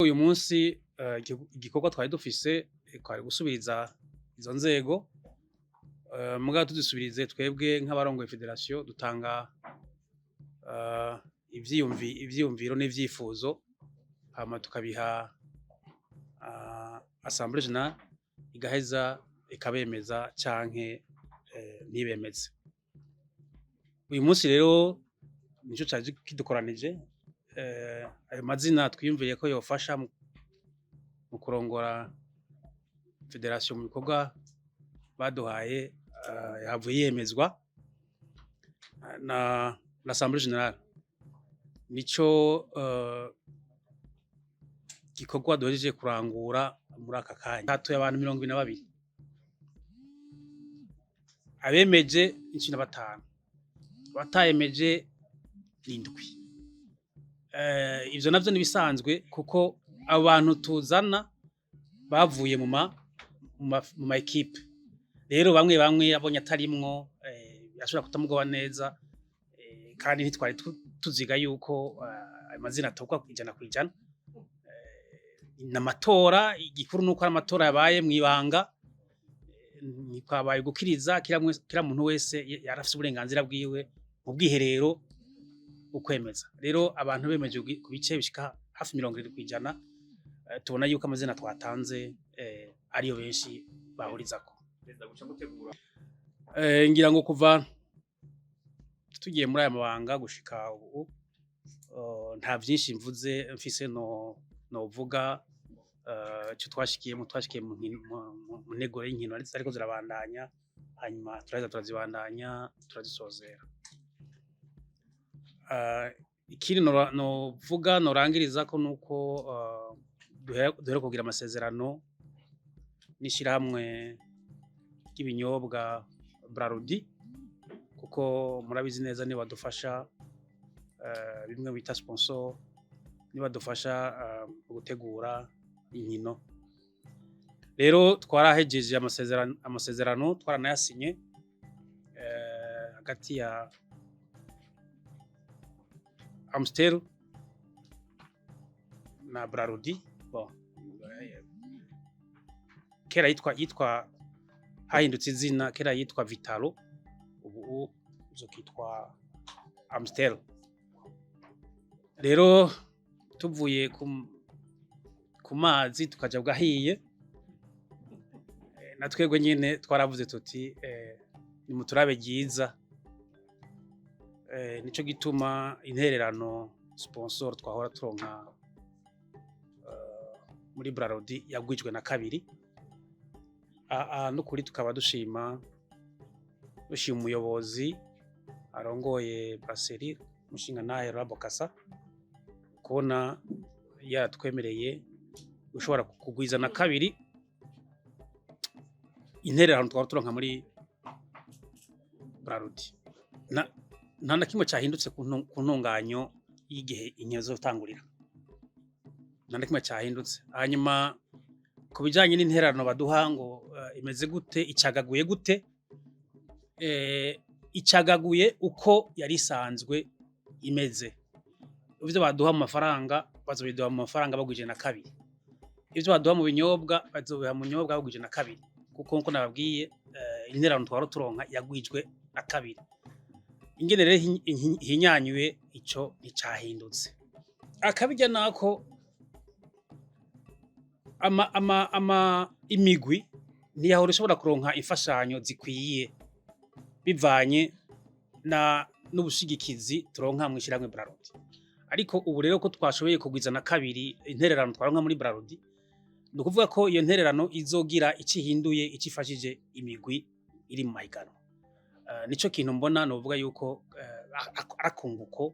Uyu munsi igikorwa twari dufise twari gusubiriza izo nzego mugabo tuzisubirize twebwe nk'abarongoye federation dutanga ivyiyumviro n'ivyifuzo hama tukabiha assemblée générale igaheza ikabemeza canke ntibemeze. Uyu munsi rero nico cari kidukoranije ayo mazina twiyumviriye ko yofasha mu kurongora federation mu bikorwa baduhaye yavuye yemezwa na l'assemblée générale. Nico gikorwa duhejeje kurangura muri aka kanya. Hatoye abantu 22 abemeje 15 batayemeje n'indwi. Ivyo navyo nibisanzwe kuko abantu tuzana bavuye mu ma equipe. Rero bamwe abonye atarimwo ashobora kutamugoba neza kandi ntitwari tuziga yuko amazina atogwa kwijana kwijana. N'amatora igikuru nuko ari amatora yabaye mwibanga nikwabaye gukiriza kira muntu wese yarafise uburenganzira bwiwe mu bwiherero ukwemeza. Rero abantu bemeje ku bice bishika hafi 70% tubona yuko amazina twatanze ariyo benshi bahurizako. Ngira ngo kuva tugiye muri aya mabanga gushika ubu nta vyinshi mvuze mfise no vuga cyo twashikiye mu ntego y'inkino ariko zirabandanya hanyuma turazibandanya turazisozera. Ikiri no vuga norangiriza ko nuko duhere kugira amasezerano n'ishirahamwe ry'ibinyobwa Brarudi kuko murabizi neza ni badufasha bimwe bita sponsor ni badufasha gutegura inkino. Rero twarahejeje amasezerano twaranayasinye hagati ya Amstel na Brarudi. Kera yitwa hahindutse izina, kera yitwa Vitalo ubu zokitwa Amstel. Rero tuvuye ku mazi tukaja bwahiye na twebwe nyene twaravuze tuti ni muturabe ryiza. Nico gituma intererano sponsor twahora turonka muri Brarudi yagwijwe na kabiri. Nukuri tukaba dushima umuyobozi arongoye Brasserie mushinga nahe Rabokasa kubona yatwemereye ushobora kugwiza na kabiri intererano twahora turonka muri Brarudi. Nta kimwe cyahindutse ku ntunganyo y'igihe inyezo zotangurira. Nta kimwe cyahindutse. Hanyuma ku bijanye n'intererano baduha ngo imeze gute icagaguye gute icagaguye uko yari isanzwe imeze. Ivyo baduha mu mafaranga bazobiduha mu mafaranga bagwije na kabiri. Ivyo baduha mu binyobwa bazobiha mu binyobwa bagwije na kabiri kuko nko nababwiye intererano twaro turonka yagwijwe na kabiri. Ingene rero hinyanyuye ico nicahindutse. Akabijya nako imigwi ntiyahora ishobora kuronka imfashanyo zikwiye bivanye n'ubushigikizi turonka mw'ishiramwe Brarudi. Ariko ubu rero ko twashoboye kugwiza na kabiri intererano twaronka muri Brarudi nukuvuga ko iyo intererano izogira icihinduye icifashije imigwi iri mu mahiganwa. Nico kintu mbona novuga yuko akunguko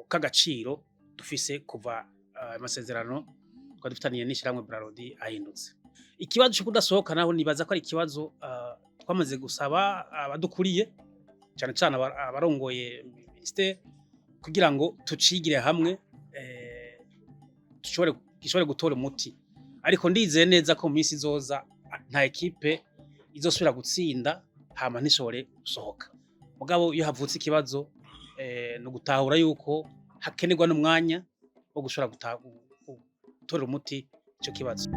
kagaciro dufise kuva amasezerano twadufitaniye n'ishiramwe Brarudi ahindutse. Ikibazo cyo kudasohoka naho nibaza ko ari ikibazo twamaze gusaba abadukuriye cyane cyane abarongoye ministere kugira ngo tucigire hamwe gishobore gutora umuti. Ariko ndizeye neza ko mu minsi izoza nta equipe izosubira gutsinda hama ntishobore gusohoka. Mugabo iyo havutse ikibazo no gutahura yuko hakenerwa n'umwanya wo gushobora gutorera umuti ico kibazo.